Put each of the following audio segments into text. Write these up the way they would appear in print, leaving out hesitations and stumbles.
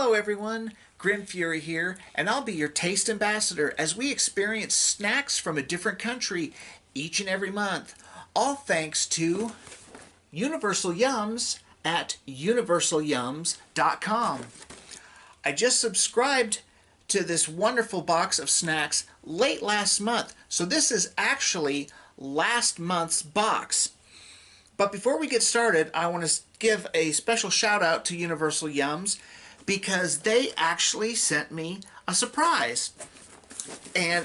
Hello everyone, Grim Fury here, and I'll be your taste ambassador as we experience snacks from a different country each and every month, all thanks to Universal Yums at universalyums.com. I just subscribed to this wonderful box of snacks late last month, so this is actually last month's box. But before we get started, I want to give a special shout out to Universal Yums because they actually sent me a surprise. And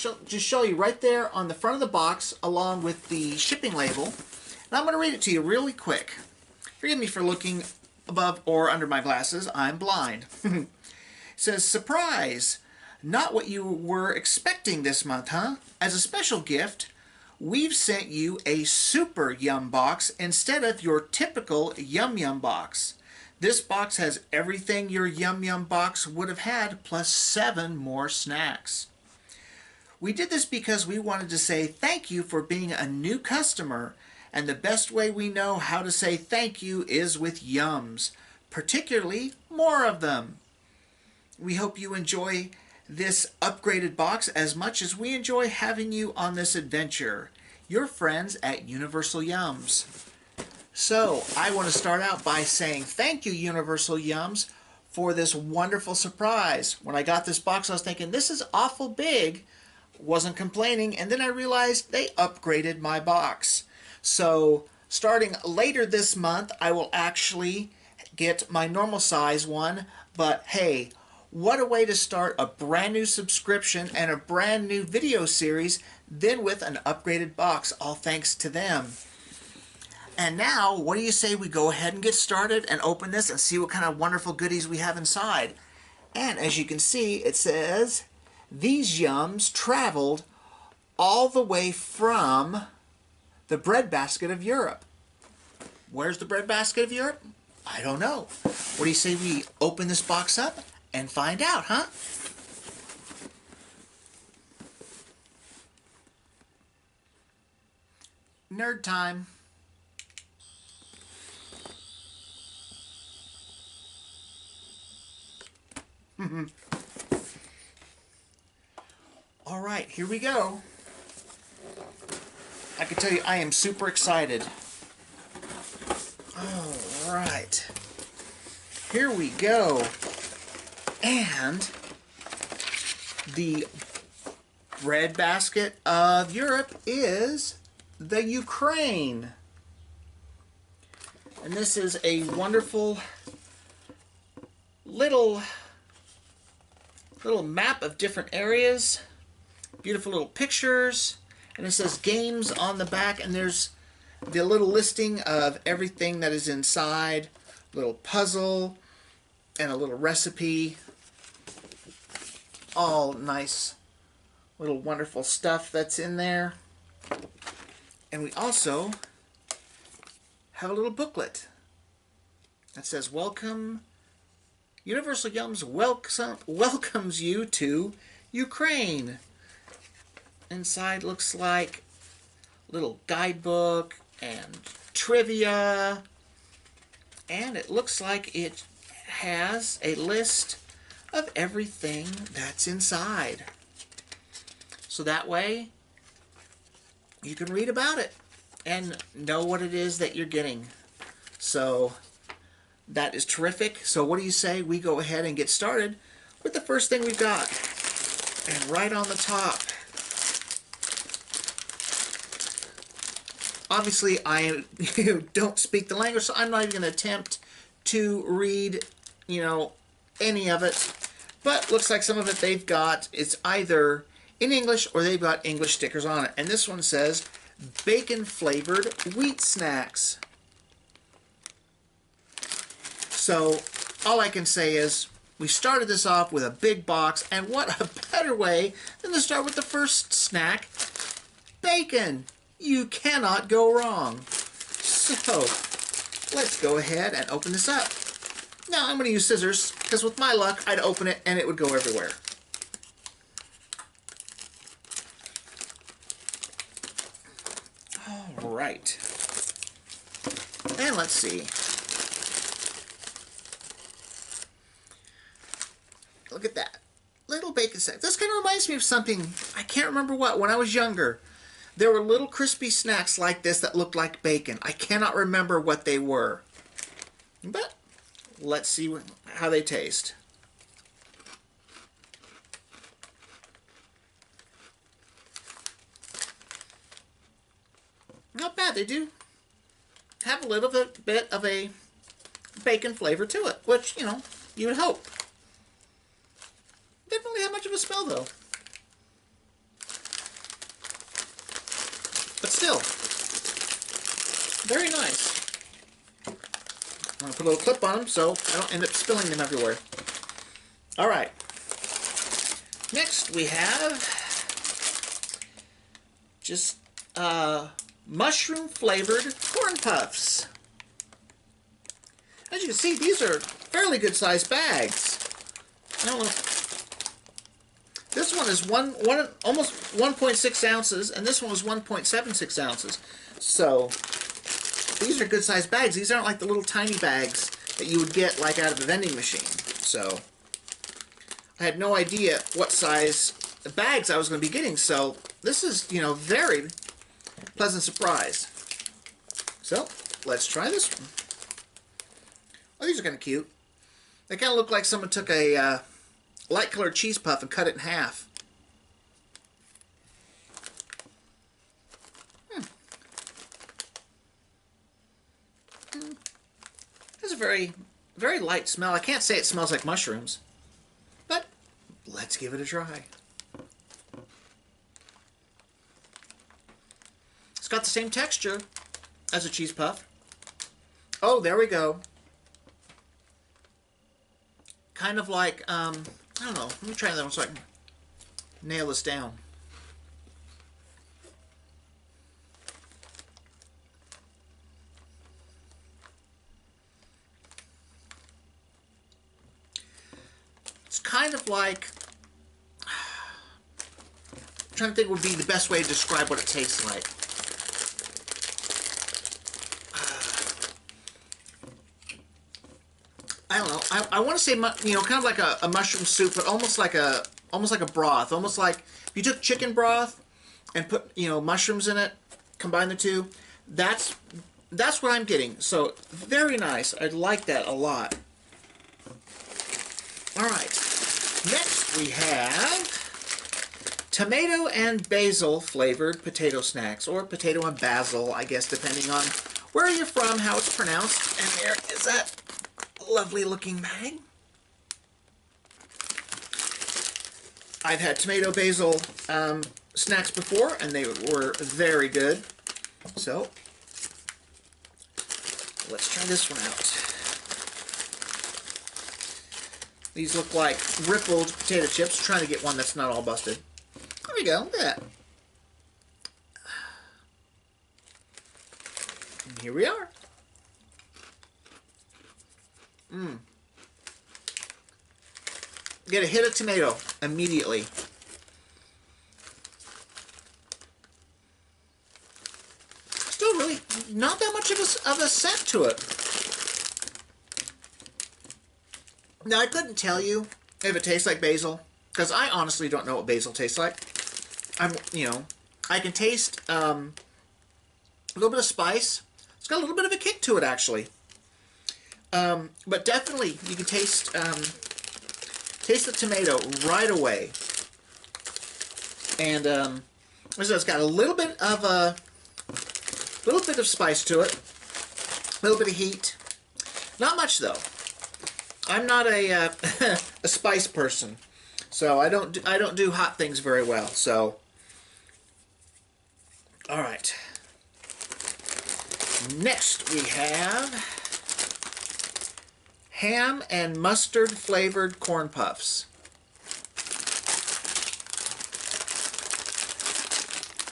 I'll just show you right there on the front of the box along with the shipping label. And I'm going to read it to you really quick. Forgive me for looking above or under my glasses. I'm blind. It says, surprise! Not what you were expecting this month, huh? As a special gift, we've sent you a Super Yum box instead of your typical Yum Yum box. This box has everything your Yum Yum box would have had, plus 7 more snacks. We did this because we wanted to say thank you for being a new customer, and the best way we know how to say thank you is with Yums, particularly more of them. We hope you enjoy this upgraded box as much as we enjoy having you on this adventure. Your friends at Universal Yums. So, I want to start out by saying thank you, Universal Yums, for this wonderful surprise. When I got this box, I was thinking, this is awful big. Wasn't complaining, and then I realized they upgraded my box. So, starting later this month, I will actually get my normal size one, but hey, what a way to start a brand new subscription and a brand new video series, then with an upgraded box, all thanks to them. And now, what do you say we go ahead and get started and open this and see what kind of wonderful goodies we have inside. And as you can see, it says, these Yums traveled all the way from the breadbasket of Europe. Where's the breadbasket of Europe? I don't know. What do you say we open this box up and find out, huh? Nerd time. All right, here we go. I can tell you I am super excited. All right. Here we go. And the breadbasket of Europe is the Ukraine. And this is a wonderful little map of different areas. Beautiful little pictures. And it says games on the back, and there's the little listing of everything that is inside. A little puzzle and a little recipe. All nice little wonderful stuff that's in there. And we also have a little booklet that says welcome. Universal Yums welcomes you to Ukraine. Inside looks like a little guidebook and trivia. And it looks like it has a list of everything that's inside. So that way you can read about it and know what it is that you're getting. So that is terrific. So what do you say we go ahead and get started with the first thing we've got? And right on the top, obviously I don't speak the language, so I'm not even going to attempt to read, any of it. But looks like some of it they've got, it's either in English or they've got English stickers on it. And this one says, bacon flavored wheat snacks. So all I can say is we started this off with a big box, and what a better way than to start with the first snack, bacon. You cannot go wrong. So let's go ahead and open this up. Now I'm going to use scissors because with my luck I'd open it and it would go everywhere. All right. And let's see. Look at that. Little bacon snacks. This kind of reminds me of something, I can't remember what, when I was younger. There were little crispy snacks like this that looked like bacon. I cannot remember what they were. But let's see how they taste. Not bad. They do have a little bit of a bacon flavor to it, which, you know, you would hope. Didn't really have much of a smell, though. But still, very nice. I'm going to put a little clip on them so I don't end up spilling them everywhere. All right. Next, we have just mushroom-flavored corn puffs. As you can see, these are fairly good-sized bags. I don't know. This one is almost 1.6 ounces, and this one was 1.76 ounces. So these are good-sized bags. These aren't like the little tiny bags that you would get like out of a vending machine. So I had no idea what size bags I was going to be getting. So this is, you know, very pleasant surprise. So let's try this one. Oh, these are kind of cute. They kind of look like someone took a light colored cheese puff and cut it in half. Has a very, very light smell. I can't say it smells like mushrooms, but let's give it a try. It's got the same texture as a cheese puff. Oh, there we go. Kind of like, I don't know. Let me try that one so I can nail this down. It's kind of like, I'm trying to think what would be the best way to describe what it tastes like. I don't know. I want to say, you know, kind of like a mushroom soup, but almost like a broth. Almost like if you took chicken broth and put, you know, mushrooms in it, combine the two. That's what I'm getting. So very nice. I like that a lot. All right. Next we have tomato and basil flavored potato snacks, or potato and basil, I guess, depending on where you're from, how it's pronounced. And there is that lovely looking bag. I've had tomato basil snacks before, and they were very good. So let's try this one out. These look like rippled potato chips. I'm trying to get one that's not all busted. There we go. Look at that. And here we are. Get a hit of tomato immediately. Still really not that much of a scent to it. Now, I couldn't tell you if it tastes like basil, because I honestly don't know what basil tastes like. You know, I can taste a little bit of spice. It's got a little bit of a kick to it, actually. But definitely, you can taste the tomato right away. And it's got a little bit of spice to it, a little bit of heat. Not much though. I'm not a a spice person, so I don't do hot things very well. So, all right. Next we have ham and mustard flavored corn puffs.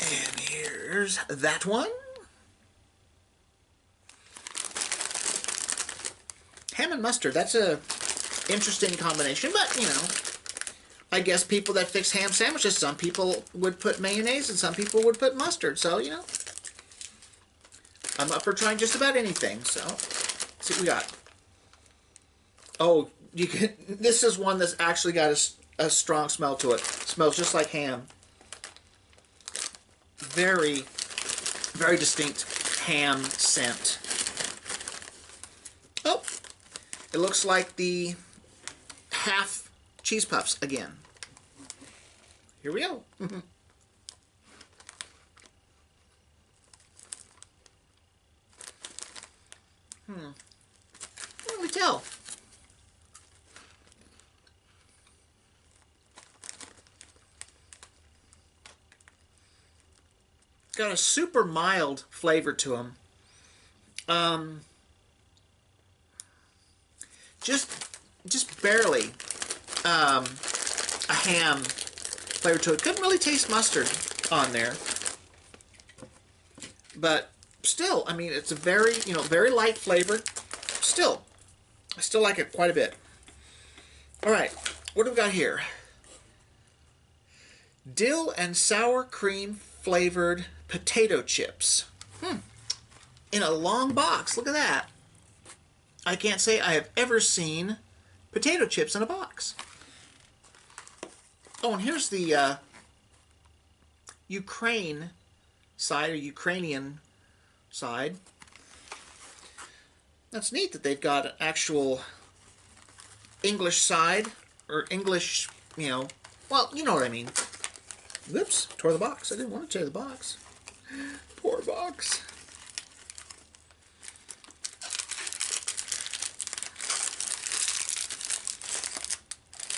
And here's that one. Ham and mustard, that's a interesting combination, but you know, I guess people that fix ham sandwiches, some people would put mayonnaise and some people would put mustard, so you know, I'm up for trying just about anything. So let's see what we got. Oh, you can. This is one that's actually got a strong smell to it. Smells just like ham. Very, very distinct ham scent. Oh, it looks like the half cheese puffs again. Here we go. Can't really tell. Got a super mild flavor to them. Just barely a ham flavor to it. Couldn't really taste mustard on there, but still, I mean, it's a very, very light flavor. Still, I still like it quite a bit. All right, what do we got here? Dill and sour cream flavored potato chips. In a long box. Look at that. I can't say I have ever seen potato chips in a box. Oh, and here's the Ukraine side, or Ukrainian side. That's neat that they've got an actual English side, or English, well, you know what I mean. Whoops, tore the box. I didn't want to tear the box. Poor box.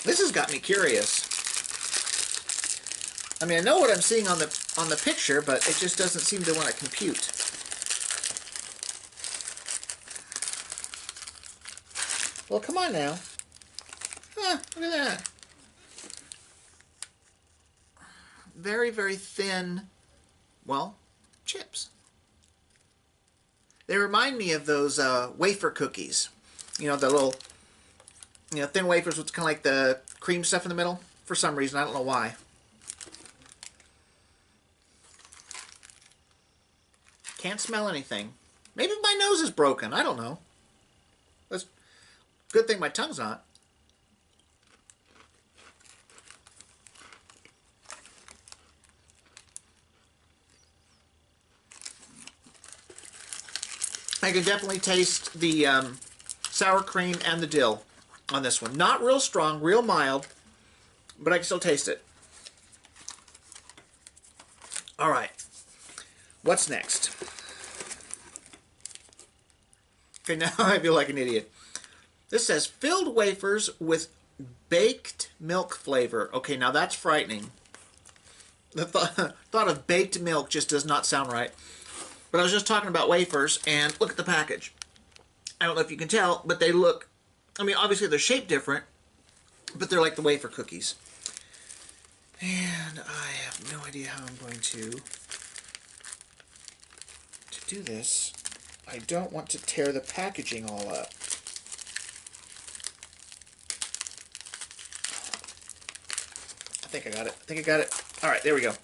This has got me curious. I mean, I know what I'm seeing on the picture, but it just doesn't seem to want to compute. Well, come on now. Look at that. Very, very thin, well, chips. They remind me of those wafer cookies. The little, thin wafers with kind of like the cream stuff in the middle. For some reason, I don't know why. Can't smell anything. Maybe my nose is broken. I don't know. That's good thing my tongue's not. I can definitely taste the sour cream and the dill on this one. Not real strong, real mild, but I can still taste it. All right. What's next? Okay, now I feel like an idiot. This says filled wafers with baked milk flavor. Okay, now that's frightening. The thought of baked milk just does not sound right. But I was just talking about wafers, and look at the package. I don't know if you can tell, but they look, I mean, obviously they're shaped different, but they're like the wafer cookies. And I have no idea how I'm going to do this. I don't want to tear the packaging all up. I think I got it. I think I got it. All right, there we go.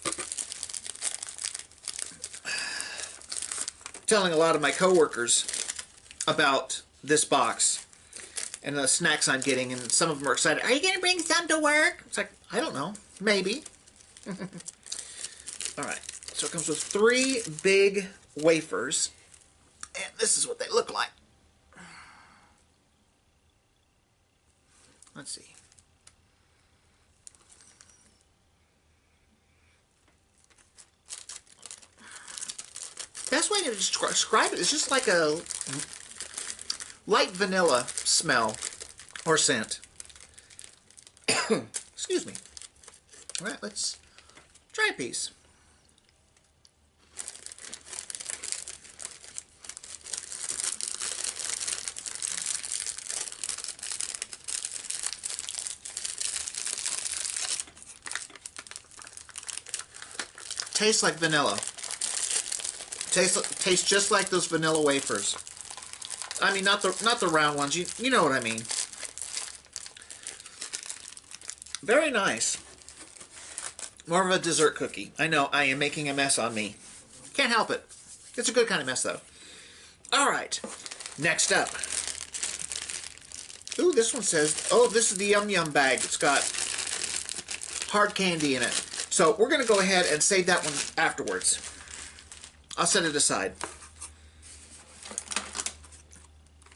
Telling a lot of my coworkers about this box and the snacks I'm getting, and some of them are excited. Are you going to bring some to work? It's like, I don't know. Maybe. All right. So it comes with 3 big wafers, and this is what they look like. Let's see. Best way to describe it is just like a light vanilla smell or scent. Excuse me. All right, let's try a piece. Tastes like vanilla. Tastes just like those vanilla wafers. I mean, not the round ones. You know what I mean. Very nice. More of a dessert cookie. I know, I am making a mess on me. Can't help it. It's a good kind of mess, though. All right. Next up. Ooh, this one says, oh, this is the Yum Yum bag. It's got hard candy in it. So we're going to go ahead and save that one afterwards. I'll set it aside.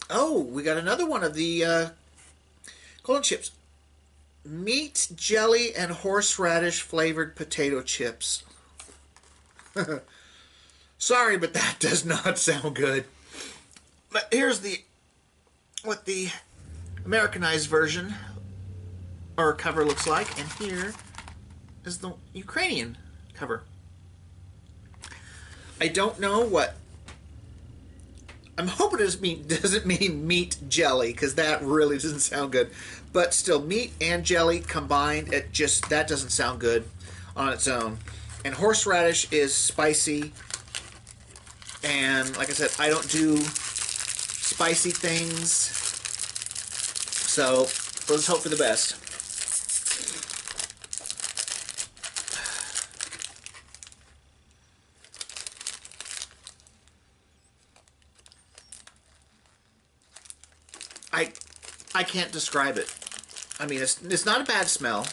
Oh, we got another one of the corn chips. Meat, jelly, and horseradish flavored potato chips. Sorry, but that does not sound good. But here's what the Americanized version or cover looks like, and here is the Ukrainian cover. I don't know what. I'm hoping it doesn't mean meat jelly, because that really doesn't sound good. But still, meat and jelly combined, that doesn't sound good on its own. And horseradish is spicy, and like I said, I don't do spicy things, so let's hope for the best. I can't describe it. I mean, it's not a bad smell.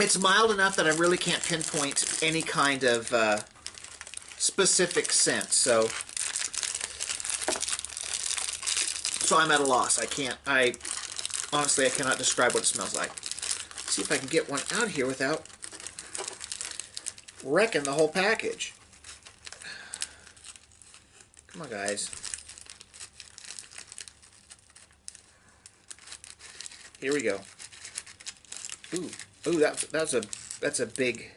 It's mild enough that I really can't pinpoint any kind of specific scent. So I'm at a loss. Honestly, I cannot describe what it smells like. Let's see if I can get one out here without wrecking the whole package. Come on, guys. Here we go. Ooh, that's a big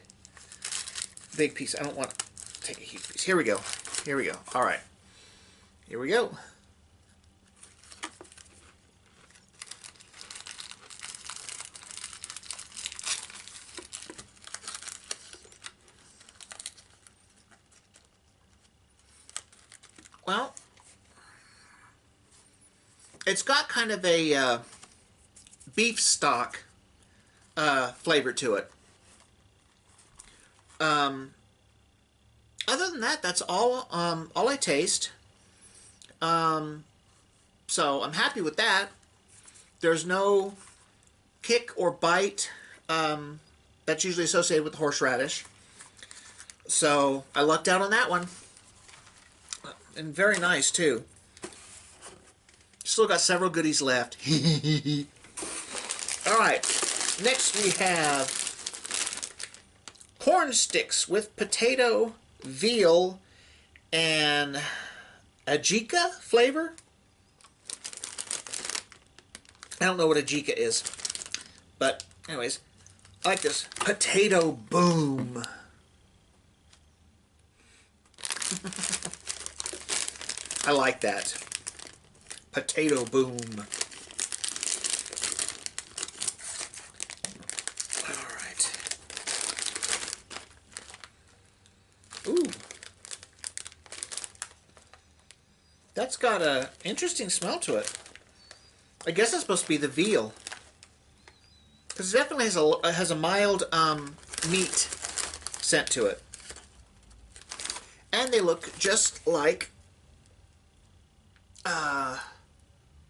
piece. I don't want to take a huge piece. Here we go. All right. Here we go. Well, it's got kind of a beef stock flavor to it. Other than that, that's all I taste. So I'm happy with that. There's no kick or bite that's usually associated with horseradish. So I lucked out on that one. And very nice, too. Still got several goodies left. All right. Next we have corn sticks with potato, veal, and ajika flavor. I don't know what ajika is. But anyways, I like this. Potato boom. I like that. Potato boom. All right. Ooh. That's got an interesting smell to it. I guess it's supposed to be the veal. Because it definitely has a mild meat scent to it. And they look just like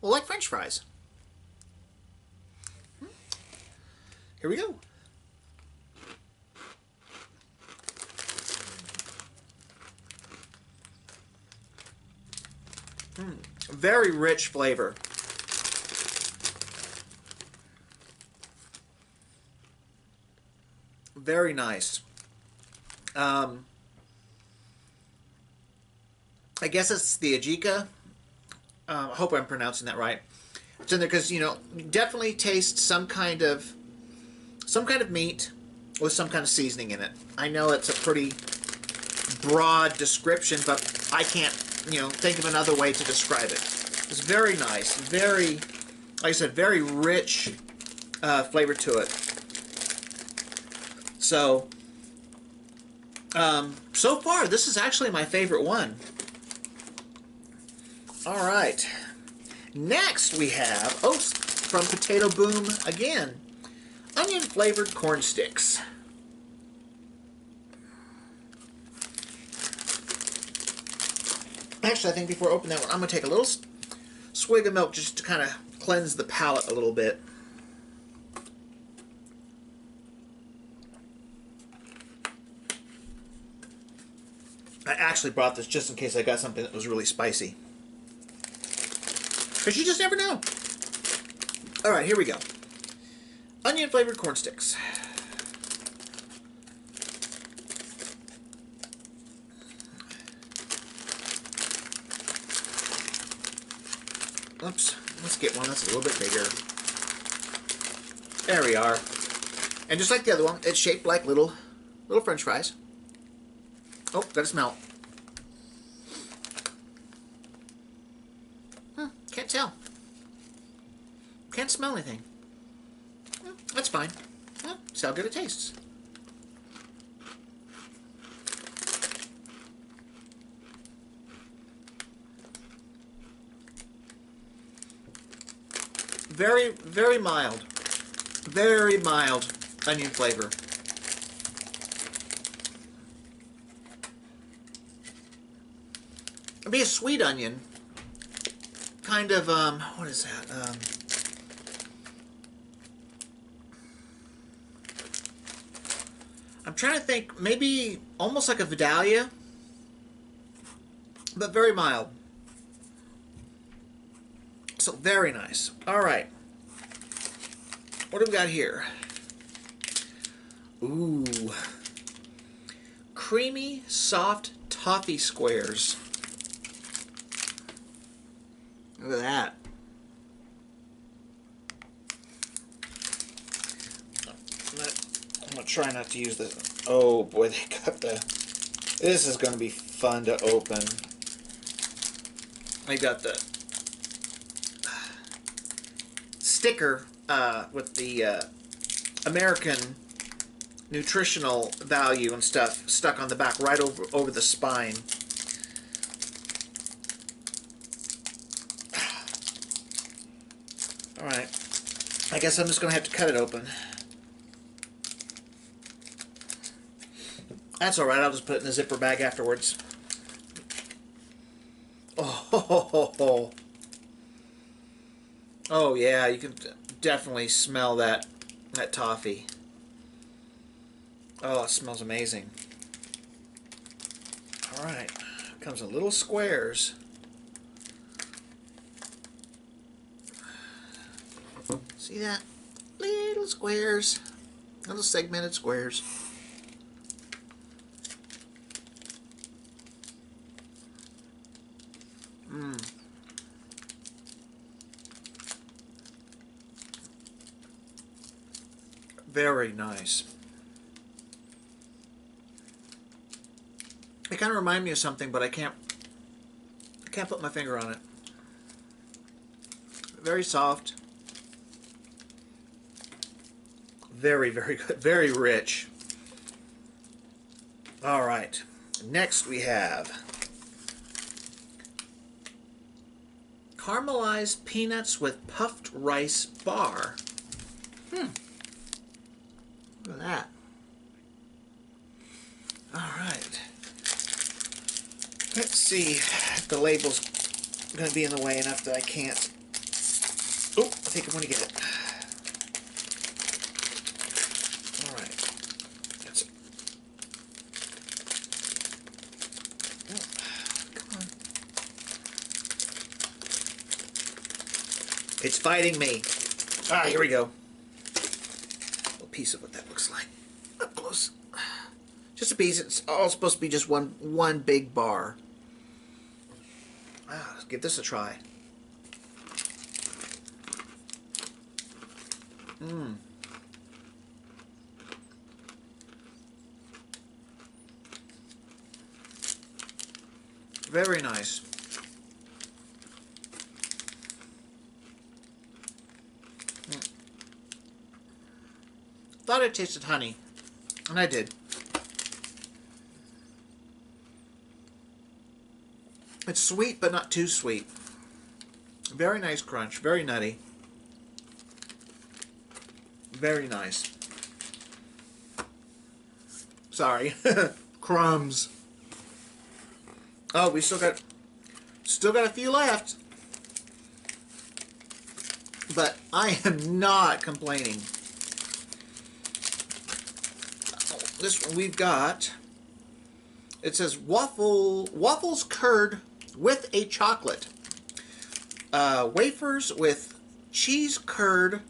like French fries. Here we go. Very rich flavor. Very nice. I guess it's the ajika. I hope I'm pronouncing that right. It's in there because, you definitely taste some kind of meat with some kind of seasoning in it. I know it's a pretty broad description, but I can't, think of another way to describe it. It's very nice, very, like I said, very rich flavor to it. So, so far, this is actually my favorite one. All right. Next we have, from Potato Boom again, onion-flavored corn sticks. Actually, I think before I open that one, I'm going to take a little swig of milk just to kind of cleanse the palate a little bit. I actually brought this just in case I got something that was really spicy. Because you just never know. Alright, here we go. Onion flavored corn sticks. Oops, let's get one that's a little bit bigger. There we are. And just like the other one, it's shaped like little French fries. Oh, gotta smell. Can't tell. Can't smell anything. That's fine. That's how good it tastes. Very, very mild. Very mild onion flavor. It'd be a sweet onion. Kind of, what is that? I'm trying to think, maybe almost like a Vidalia, but very mild. So very nice. All right. What do we got here? Ooh. Creamy, soft toffee squares. Look at that. I'm going to try not to use this. Oh boy, they got the... This is going to be fun to open. They got the sticker with the American nutritional value and stuff stuck on the back right over the spine. Alright. I guess I'm just going to have to cut it open. That's alright, I'll just put it in a zipper bag afterwards. Oh, oh yeah, you can definitely smell that toffee. Oh, it smells amazing. Alright, comes in little squares. See that? Little squares. Little segmented squares. Very nice. They kind of remind me of something, but I can't put my finger on it. Very soft. Very, very good. Very rich. All right. Next we have caramelized peanuts with puffed rice bar. Look at that. Alright. Let's see if the label's going to be in the way enough that I can't. Oh, I'll take it when I get it. Alright. That's it. Oh, come on. It's fighting me. Ah, here we go. Piece of what that looks like up close. Just a piece. It's all supposed to be just one big bar. Let's give this a try. Very nice. Thought it tasted honey, and I did. It's sweet, but not too sweet. Very nice crunch, very nutty. Very nice. Sorry. Crumbs. Oh, we still got Still got a few left. But I am not complaining. This one we've got, it says waffles curd with a chocolate. Wafers with cheese curd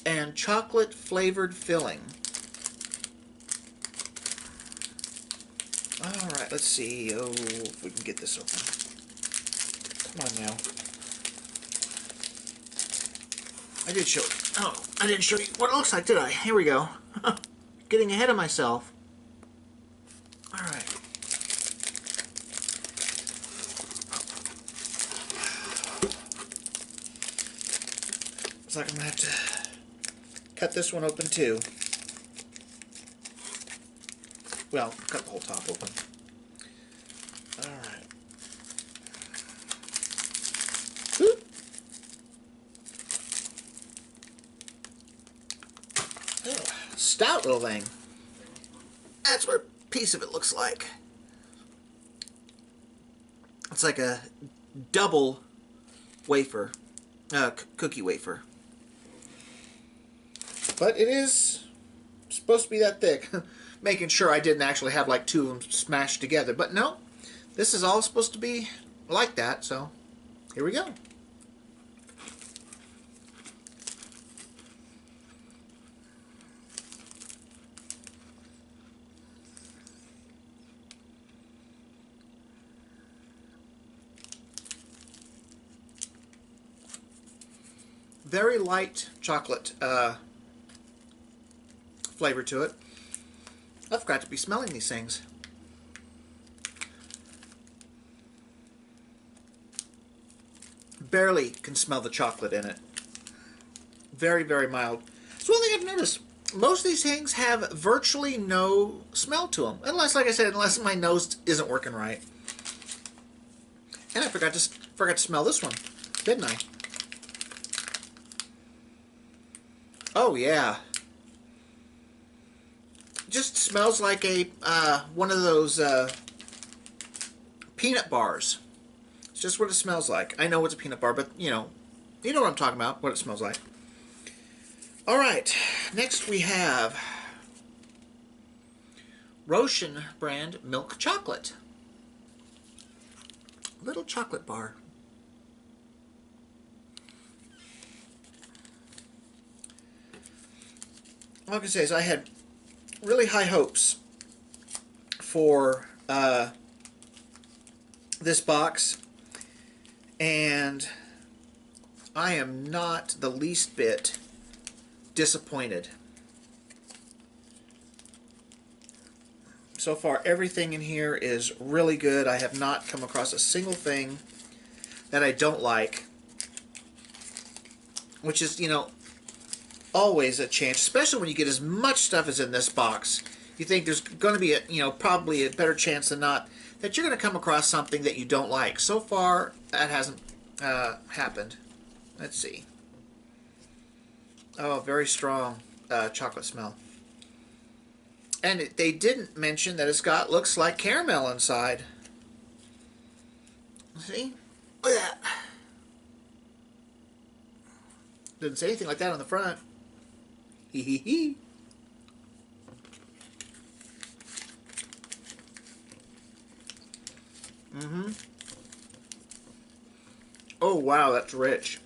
and chocolate flavored filling. Alright, let's see. Oh, if we can get this open. Come on now. I didn't show you what it looks like, did I? Here we go. Getting ahead of myself. Alright. Looks like I'm going to have to cut this one open too. Well, cut the whole top open. Alright. Oh, stout little thing. That's what a piece of it looks like. It's like a double wafer. Cookie wafer. But it is supposed to be that thick. Making sure I didn't actually have like two of them smashed together. But no, this is all supposed to be like that. So here we go. Very light chocolate flavor to it. I forgot to be smelling these things. Barely can smell the chocolate in it. Very, very mild. So one thing I've noticed, most of these things have virtually no smell to them. Unless, like I said, unless my nose isn't working right. And I forgot to smell this one, didn't I? Oh yeah. Just smells like a one of those peanut bars. It's just what it smells like. I know it's a peanut bar, but you know what I'm talking about, what it smells like. Alright, next we have Roshan brand milk chocolate. Little chocolate bar. All I can say is I had really high hopes for this box, and I am not the least bit disappointed. So far, everything in here is really good. I have not come across a single thing that I don't like, which is, always a chance, especially when you get as much stuff as in this box. You think there's going to be a, probably a better chance than not that you're going to come across something that you don't like. So far, that hasn't happened. Let's see. Oh, very strong chocolate smell. And they didn't mention that it's got, looks like caramel inside. See? Look at that. Didn't say anything like that on the front. Hee hee hee. Mm-hmm. Oh, wow, that's rich.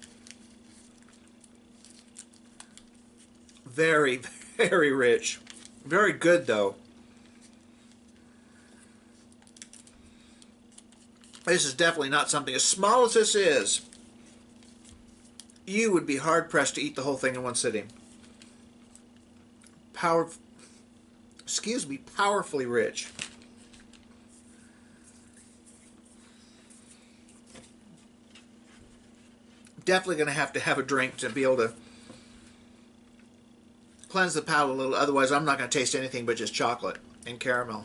Very, very rich. Very good, though. This is definitely not something, as small as this is, you would be hard-pressed to eat the whole thing in one sitting. Powerfully rich. Definitely going to have a drink to be able to cleanse the palate a little. Otherwise, I'm not going to taste anything but just chocolate and caramel.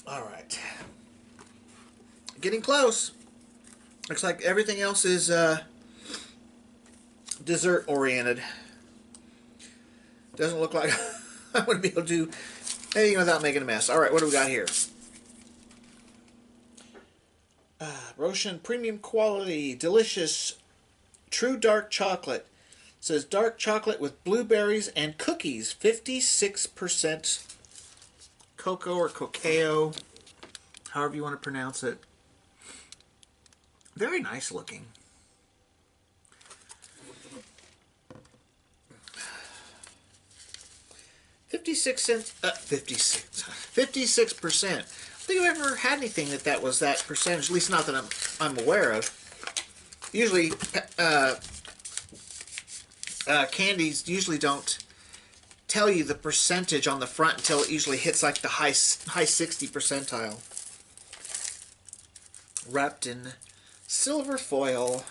All right. Getting close. Looks like everything else is dessert oriented. Doesn't look like I wouldn't be able to do anything without making a mess. All right, what do we got here? Roshan Premium Quality, delicious, true dark chocolate. It says dark chocolate with blueberries and cookies, 56% cocoa or cacao, however you want to pronounce it. Very nice looking. $0.56. 56%. I don't think I've ever had anything that was that percentage. At least not that I'm aware of. Usually, candies usually don't tell you the percentage on the front until it usually hits like the high 60 percentile. Wrapped in silver foil.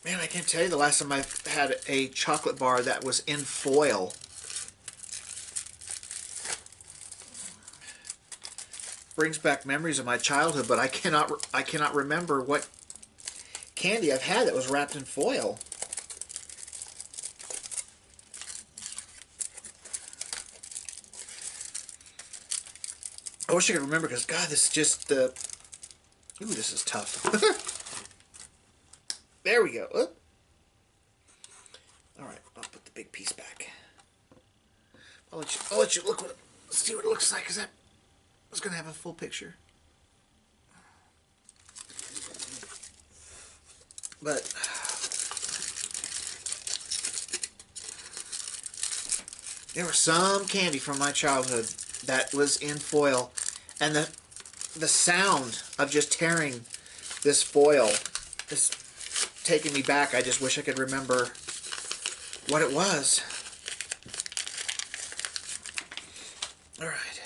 Man, I can't tell you the last time I've had a chocolate bar that was in foil. Brings back memories of my childhood, but I cannot remember what candy I've had that was wrapped in foil. I wish I could remember, because God, this is just the... Ooh, this is tough. There we go. Oop. All right, I'll put the big piece back. I'll let you look see what it looks like, because I was going to have a full picture. But there was some candy from my childhood that was in foil, and the sound of just tearing this foil is taking me back. I just wish I could remember what it was. All right.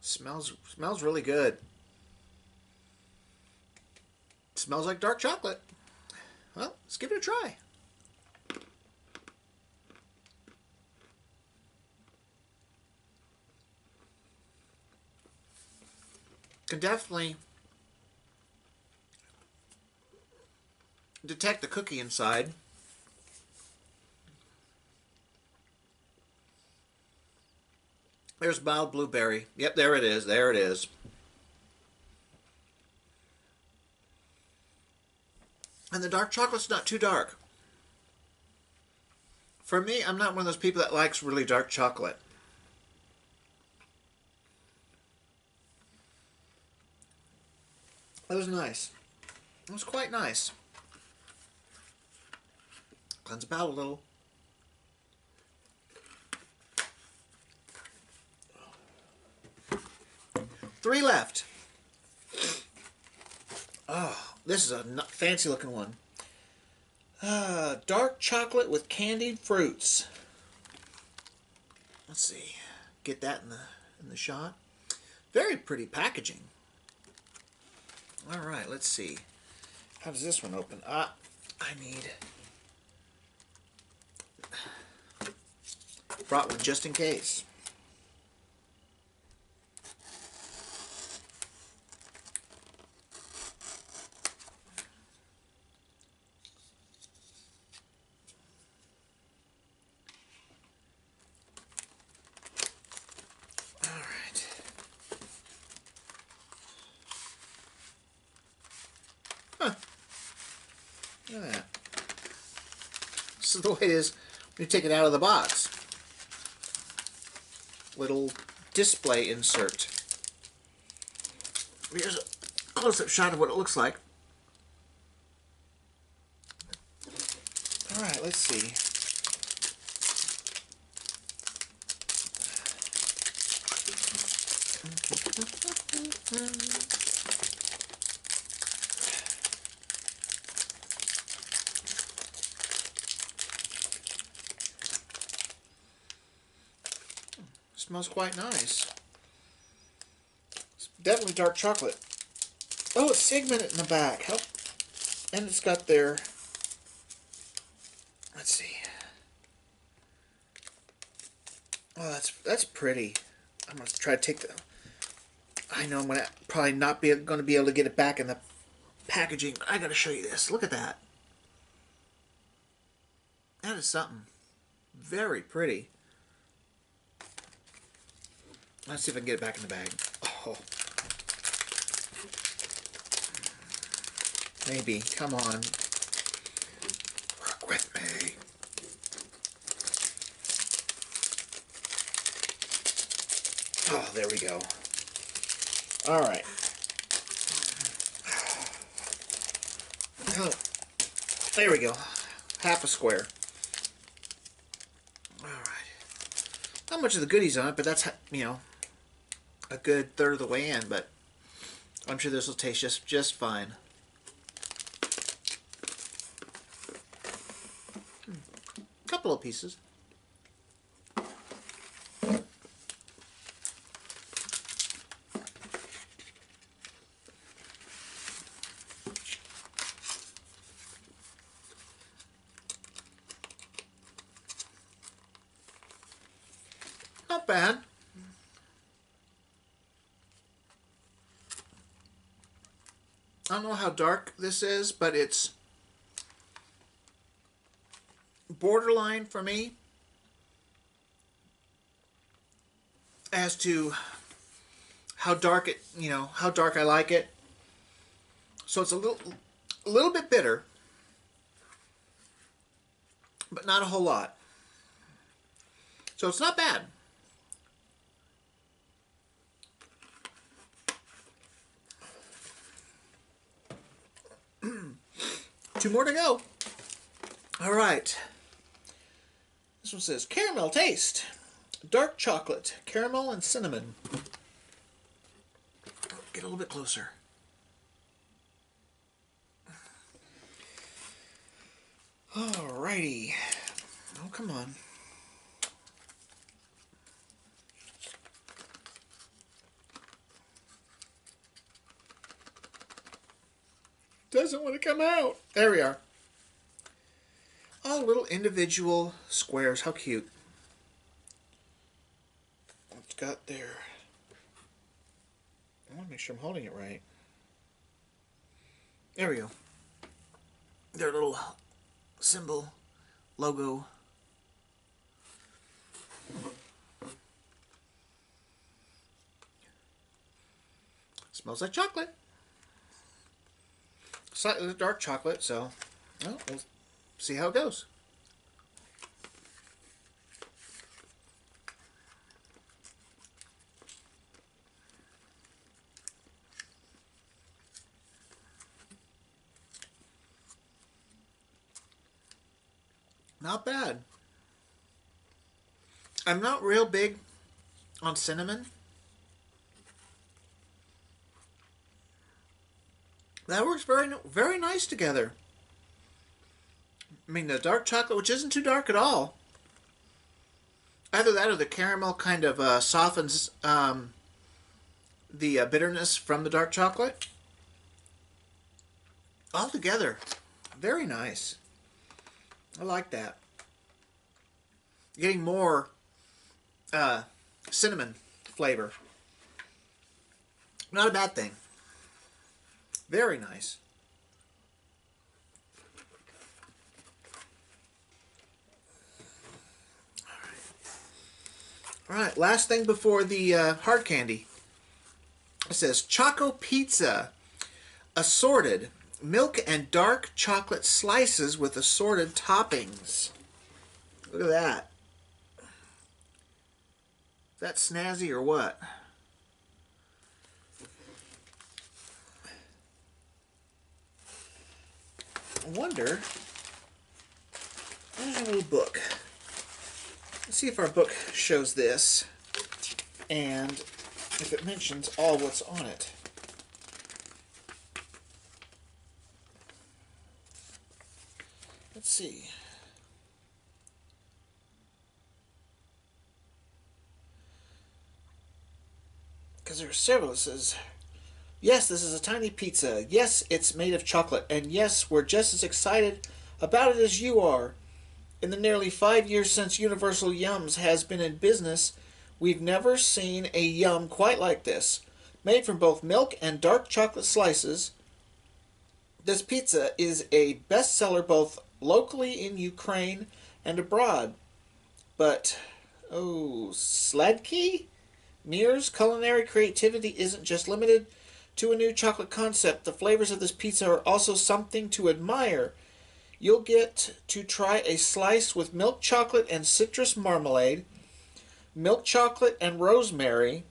Smells really good. Smells like dark chocolate. Well, let's give it a try. Can definitely detect the cookie inside. There's mild blueberry. Yep, there it is. There it is. And the dark chocolate's not too dark. For me, I'm not one of those people that likes really dark chocolate. That was nice. It was quite nice. Cleanse the palate a little. Three left. Oh, this is a fancy looking one. Dark chocolate with candied fruits. Let's see. Get that in the shot. Very pretty packaging. All right, let's see. How does this one open? I need... Brought one just in case. All right. Huh. Look at that. This is the way it is when you take it out of the box. Little display insert. Here's a close-up shot of what it looks like. All right, let's see. Smells quite nice. It's definitely dark chocolate. Oh, it's segmented in the back. How? And it's got their... Let's see. Oh, that's pretty. I'm gonna try to take the... I know I'm gonna probably not be going to be able to get it back in the packaging. I gotta show you this. Look at that. That is something very pretty. Let's see if I can get it back in the bag. Oh, maybe. Come on. Work with me. Oh, there we go. All right. Oh, there we go. Half a square. All right. Not much of the goodies on it, but that's, you know, a good third of the way in, but I'm sure this will taste just fine. Couple of pieces. Not bad. I don't know how dark this is, but it's borderline for me as to how dark it, you know, how dark I like it. So it's a little bit bitter, but not a whole lot. So it's not bad. Two more to go. All right. This one says caramel taste. Dark chocolate, caramel and cinnamon. Get a little bit closer. Alrighty. Oh, come on. Doesn't want to come out. There we are. Oh, little individual squares. How cute. It's got there. I want to make sure I'm holding it right. There we go. Their little symbol, logo. Smells like chocolate. Slightly dark chocolate, so well, we'll see how it goes. Not bad. I'm not real big on cinnamon. That works very nice together. I mean, the dark chocolate, which isn't too dark at all. Either that or the caramel kind of softens the bitterness from the dark chocolate. All together, very nice. I like that. Getting more cinnamon flavor. Not a bad thing. Very nice. All right, last thing before the hard candy. It says Choco Pizza, assorted milk and dark chocolate slices with assorted toppings. Look at that. Is that snazzy or what? I wonder. I have a little book. Let's see if our book shows this and if it mentions all what's on it. Let's see. Because there are several. It says, yes, this is a tiny pizza. Yes, it's made of chocolate. And yes, we're just as excited about it as you are. In the nearly 5 years since Universal Yums has been in business, we've never seen a yum quite like this. Made from both milk and dark chocolate slices, this pizza is a bestseller both locally in Ukraine and abroad. But, oh, Sladkey? Mir's culinary creativity isn't just limited to a new chocolate concept. The flavors of this pizza are also something to admire. You'll get to try a slice with milk chocolate and citrus marmalade, milk chocolate and rosemary,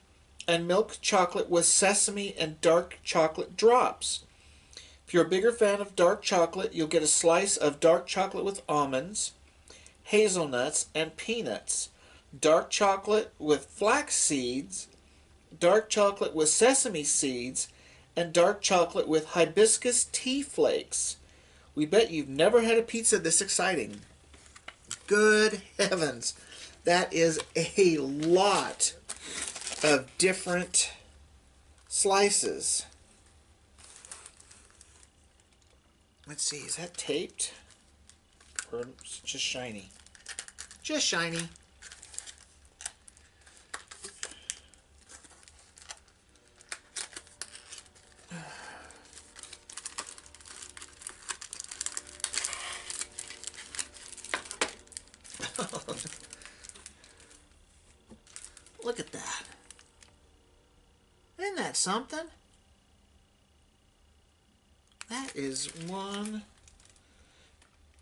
and milk chocolate with sesame and dark chocolate drops. If you're a bigger fan of dark chocolate, you'll get a slice of dark chocolate with almonds, hazelnuts, and peanuts, dark chocolate with flax seeds, dark chocolate with sesame seeds, and dark chocolate with hibiscus tea flakes. We bet you've never had a pizza this exciting. Good heavens. That is a lot of different slices. Let's see, is that taped? Or just shiny? Just shiny. Look at that. Isn't that something? That is one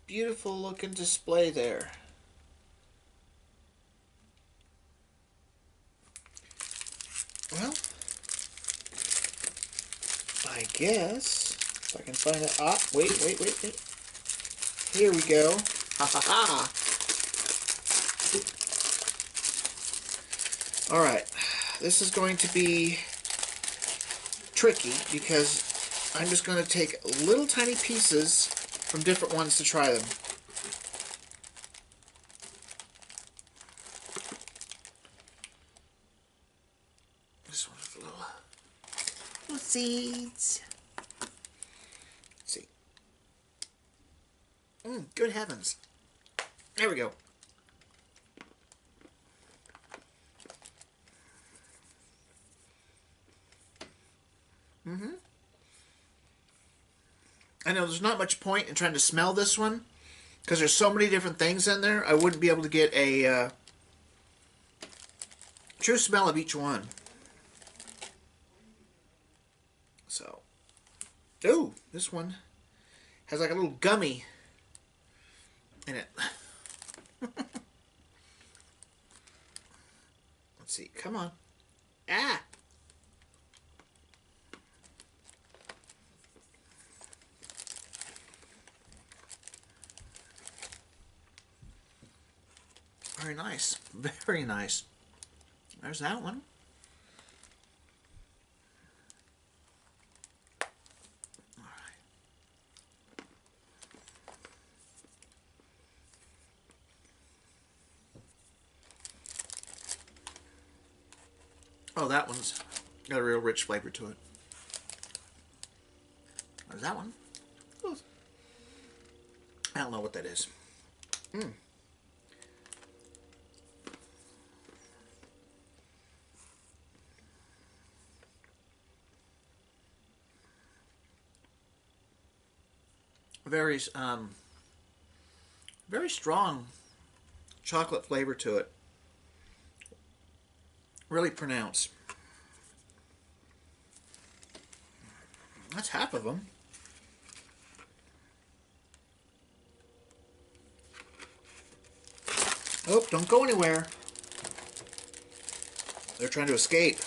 beautiful looking display there. Well, I guess if I can find it. Ah, wait. Here we go. Ha ha ha. Alright, this is going to be tricky because I'm just going to take little tiny pieces from different ones to try them. This one's a little seeds. Let's see. Good heavens. There we go. I know there's not much point in trying to smell this one because there's so many different things in there. I wouldn't be able to get a true smell of each one. So, ooh, this one has like a little gummy in it. Let's see, come on. Ah! Very nice. Very nice. There's that one. All right. Oh, that one's got a real rich flavor to it. There's that one. Ooh. I don't know what that is. Very, very strong chocolate flavor to it. Really pronounced. That's half of them. Oh, don't go anywhere. They're trying to escape.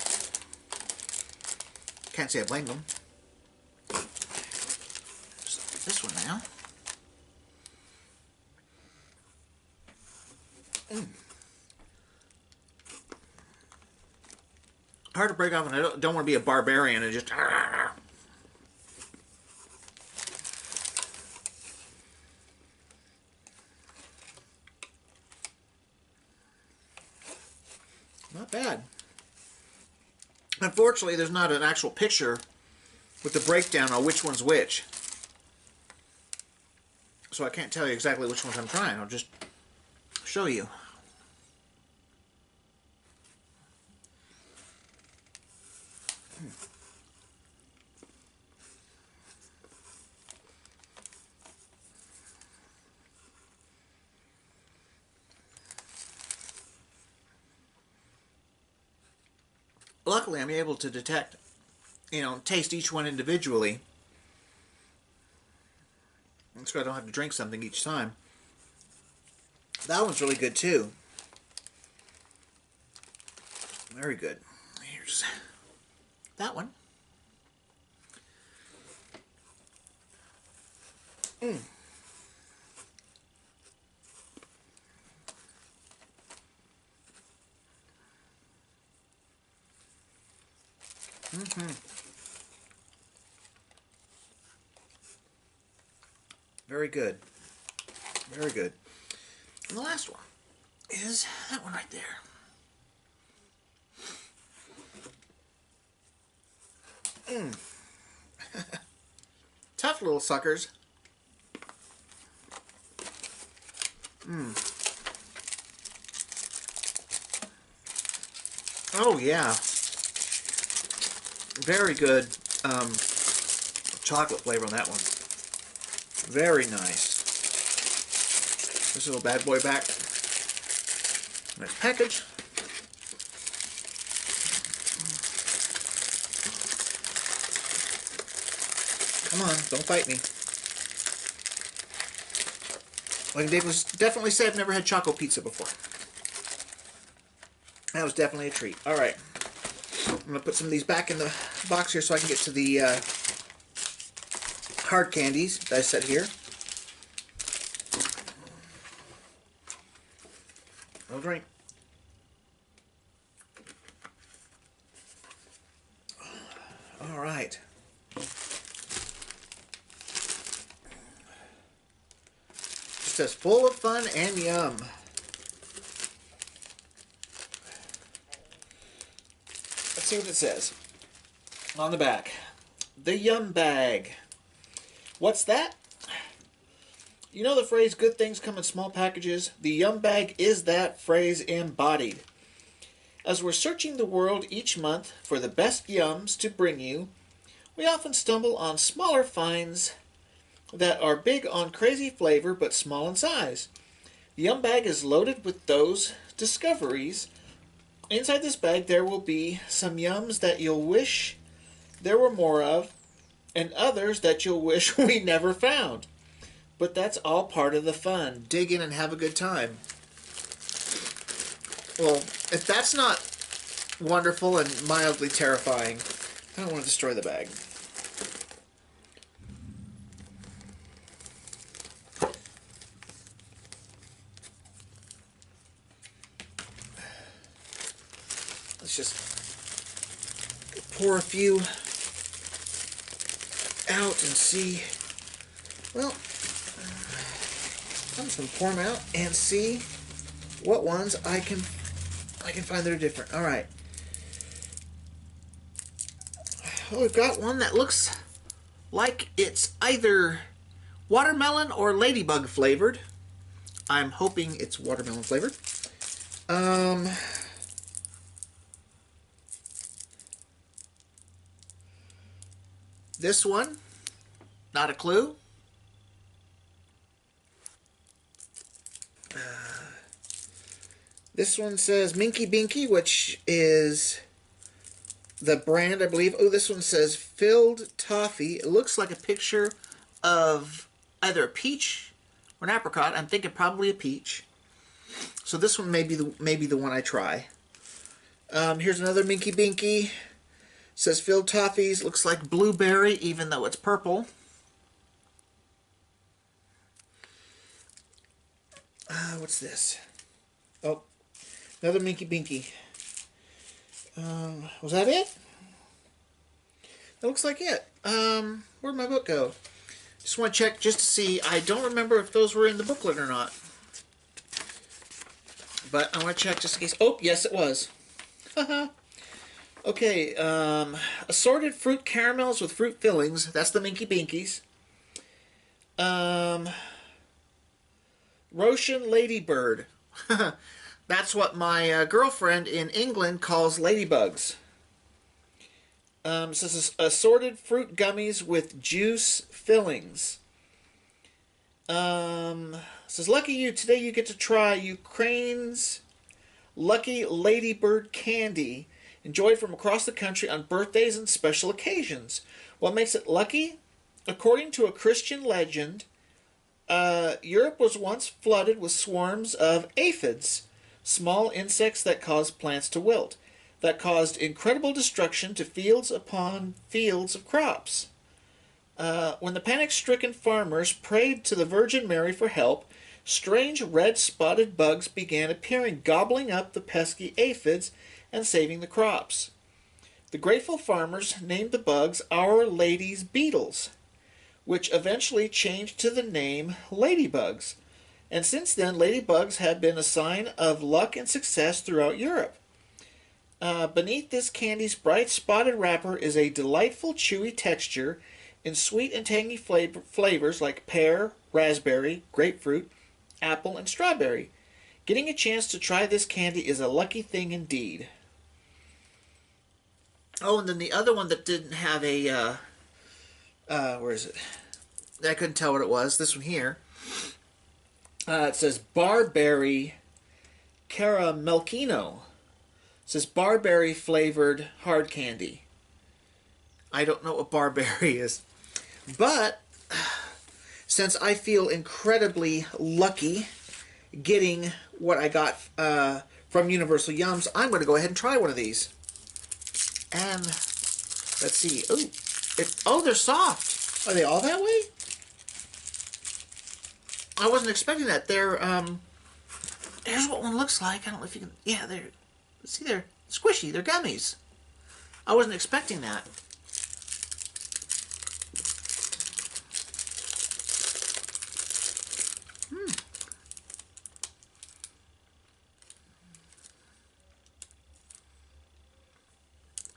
Can't say I blame them. Just this one now. Hard to break off, and I don't want to be a barbarian and just. Not bad. Unfortunately, there's not an actual picture with the breakdown on which one's which. So I can't tell you exactly which ones I'm trying. I'll just show you. luckily I'm able to detect, taste each one individually. So I don't have to drink something each time. That one's really good too. Very good. Here's that one. Mm. Mm-hmm. Very good. Very good. And the last one is that one right there. Mm. Tough little suckers. Mm. Oh yeah. Very good chocolate flavor on that one. Very nice. This little bad boy back. Nice package. Come on, don't fight me. Like Dave was definitely say I've never had choco pizza before. That was definitely a treat. All right. I'm going to put some of these back in the box here so I can get to the hard candies that I set here. No drink. All right. Just as full of fun and yum. Let's see what it says on the back. The Yum Bag. What's that? You know the phrase, good things come in small packages? The Yum Bag is that phrase embodied. As we're searching the world each month for the best yums to bring you, we often stumble on smaller finds that are big on crazy flavor but small in size. The Yum Bag is loaded with those discoveries. Inside this bag there will be some yums that you'll wish there were more of, and others that you'll wish we never found. But that's all part of the fun. Dig in and have a good time. Well, if that's not wonderful and mildly terrifying, I don't want to destroy the bag. Let's just pour a few out and see. Well, I'm just going to pour them out and see what ones I can find that are different. All right. Well, we've got one that looks like it's either watermelon or ladybug flavored. I'm hoping it's watermelon flavored. This one, not a clue. This one says Minky Binky, which is the brand, I believe. Oh, this one says Filled Toffee. It looks like a picture of either a peach or an apricot. I'm thinking probably a peach. So this one may be the one I try. Here's another Minky Binky. It says Filled Toffees. Looks like blueberry, even though it's purple. What's this? Oh, another Minky Binky. Was that it? That looks like it. Where'd my book go? Just want to check just to see. I don't remember if those were in the booklet or not. But I want to check just in case. Oh, yes, it was. Okay, assorted fruit caramels with fruit fillings. That's the Minky Binkies. Roshan Ladybird. That's what my girlfriend in England calls ladybugs. It says assorted fruit gummies with juice fillings. It says, lucky you, today you get to try Ukraine's Lucky Ladybird candy. enjoyed from across the country on birthdays and special occasions. What makes it lucky? According to a Christian legend, Europe was once flooded with swarms of aphids, small insects that cause plants to wilt, that caused incredible destruction to fields upon fields of crops. When the panic-stricken farmers prayed to the Virgin Mary for help, strange red-spotted bugs began appearing, gobbling up the pesky aphids and saving the crops. The grateful farmers named the bugs Our Lady's beetles, which eventually changed to the name ladybugs. And since then, ladybugs have been a sign of luck and success throughout Europe. Beneath this candy's bright spotted wrapper is a delightful chewy texture in sweet and tangy flavors like pear, raspberry, grapefruit, apple, and strawberry. Getting a chance to try this candy is a lucky thing indeed. Oh, and then the other one that didn't have a, where is it? I couldn't tell what it was. This one here. It says Barberry Caramelkino. It says Barberry flavored hard candy. I don't know what Barberry is. But since I feel incredibly lucky getting what I got from Universal Yums, I'm going to go ahead and try one of these. And let's see. Oh, they're soft. Are they all that way? I wasn't expecting that. They're here's what one looks like. I don't know if you can. Yeah, see, they're squishy. They're gummies. I wasn't expecting that.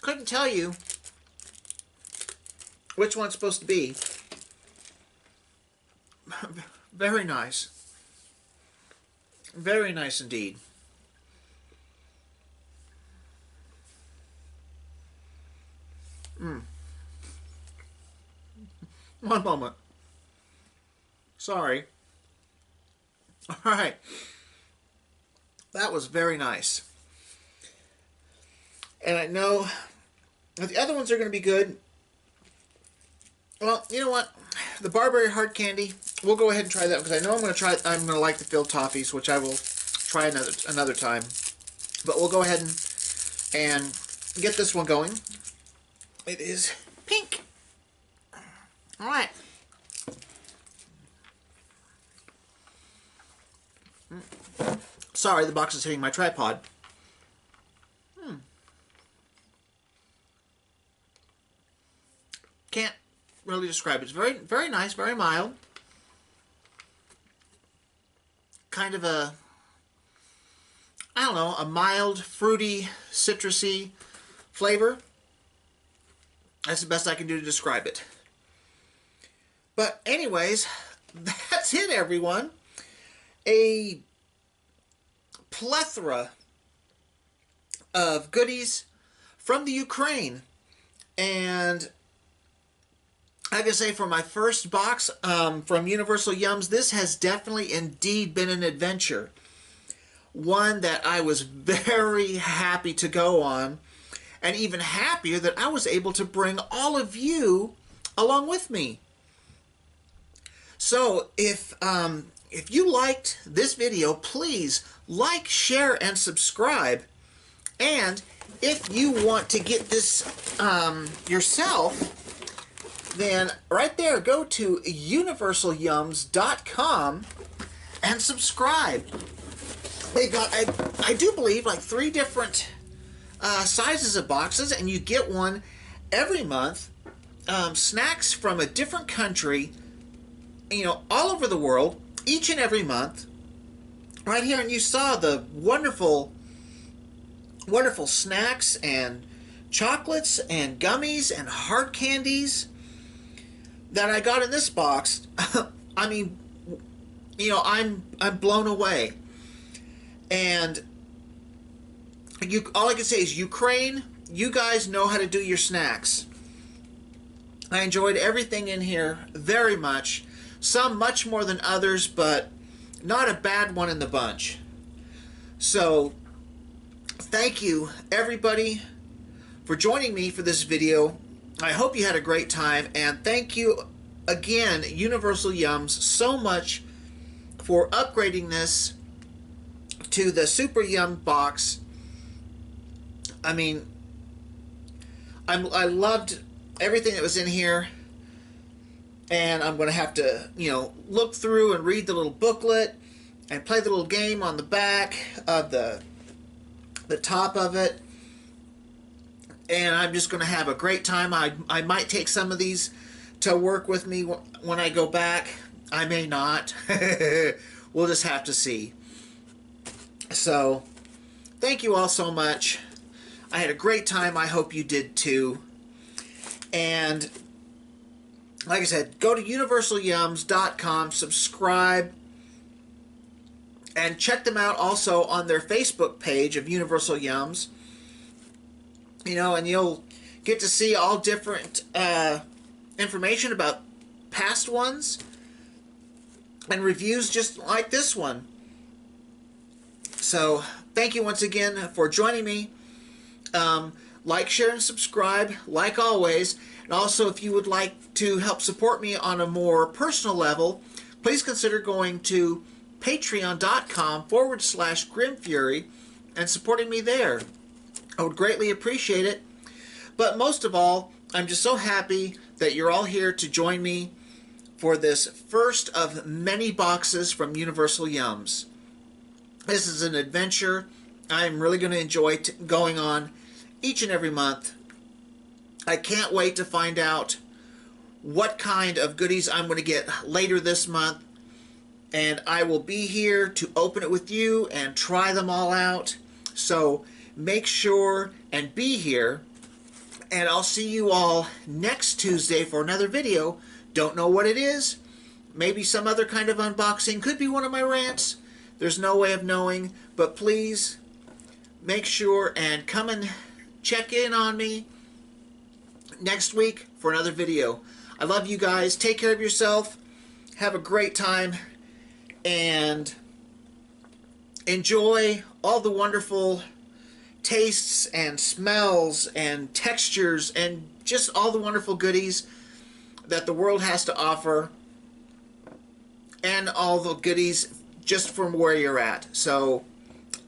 Couldn't tell you which one's supposed to be. Very nice. Very nice indeed. One moment. Sorry. All right. That was very nice. And I know that the other ones are going to be good. Well, you know what? The Barberry hard candy, we'll go ahead and try that because I know I'm going to like the filled toffees, which I will try another time. But we'll go ahead and get this one going. It is pink. All right. Sorry, the box is hitting my tripod. Can't really describe it. It's very, very nice, very mild. Kind of a, I don't know, a mild, fruity, citrusy flavor. That's the best I can do to describe it. But anyways, that's it, everyone. A plethora of goodies from the Ukraine. And I can say for my first box from Universal Yums, this has definitely indeed been an adventure. One that I was very happy to go on, and even happier that I was able to bring all of you along with me. So if you liked this video, please like, share, and subscribe. And if you want to get this yourself, then right there, go to universalyums.com and subscribe. They got, I do believe, like 3 different sizes of boxes, and you get one every month. Snacks from a different country, you know, all over the world, each and every month. Right here, and you saw the wonderful, wonderful snacks and chocolates and gummies and hard candies that I got in this box. I mean, you know, I'm blown away. And all I can say is, Ukraine, you guys know how to do your snacks. I enjoyed everything in here very much. Some much more than others, but not a bad one in the bunch. So, thank you, everybody, for joining me for this video. I hope you had a great time, and thank you again, Universal Yums, so much for upgrading this to the Super Yum box. I mean, I loved everything that was in here, and I'm going to have to, look through and read the little booklet and play the little game on the back of the top of it. And I'm just going to have a great time. I might take some of these to work with me when I go back. I may not. We'll just have to see. So, thank you all so much. I had a great time. I hope you did too. And like I said, go to universalyums.com, subscribe, and check them out also on their Facebook page of Universal Yums. And you'll get to see all different information about past ones and reviews just like this one. So, thank you once again for joining me. Like, share, and subscribe, like always. And also, if you would like to help support me on a more personal level, please consider going to patreon.com/GrimFury and supporting me there. I would greatly appreciate it. But most of all, I'm just so happy that you're all here to join me for this first of many boxes from Universal Yums. This is an adventure I'm really going to enjoy going on each and every month. I can't wait to find out what kind of goodies I'm going to get later this month. And I will be here to open it with you and try them all out. So make sure and be here. And I'll see you all next Tuesday for another video. Don't know what it is. Maybe some other kind of unboxing. Could be one of my rants. There's no way of knowing. But please make sure and come and check in on me next week for another video. I love you guys. Take care of yourself. Have a great time. And enjoy all the wonderful tastes and smells and textures and just all the wonderful goodies that the world has to offer, and all the goodies just from where you're at. So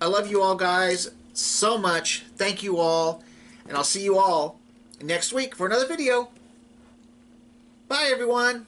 I love you all guys so much. Thank you all, and I'll see you all next week for another video. Bye everyone.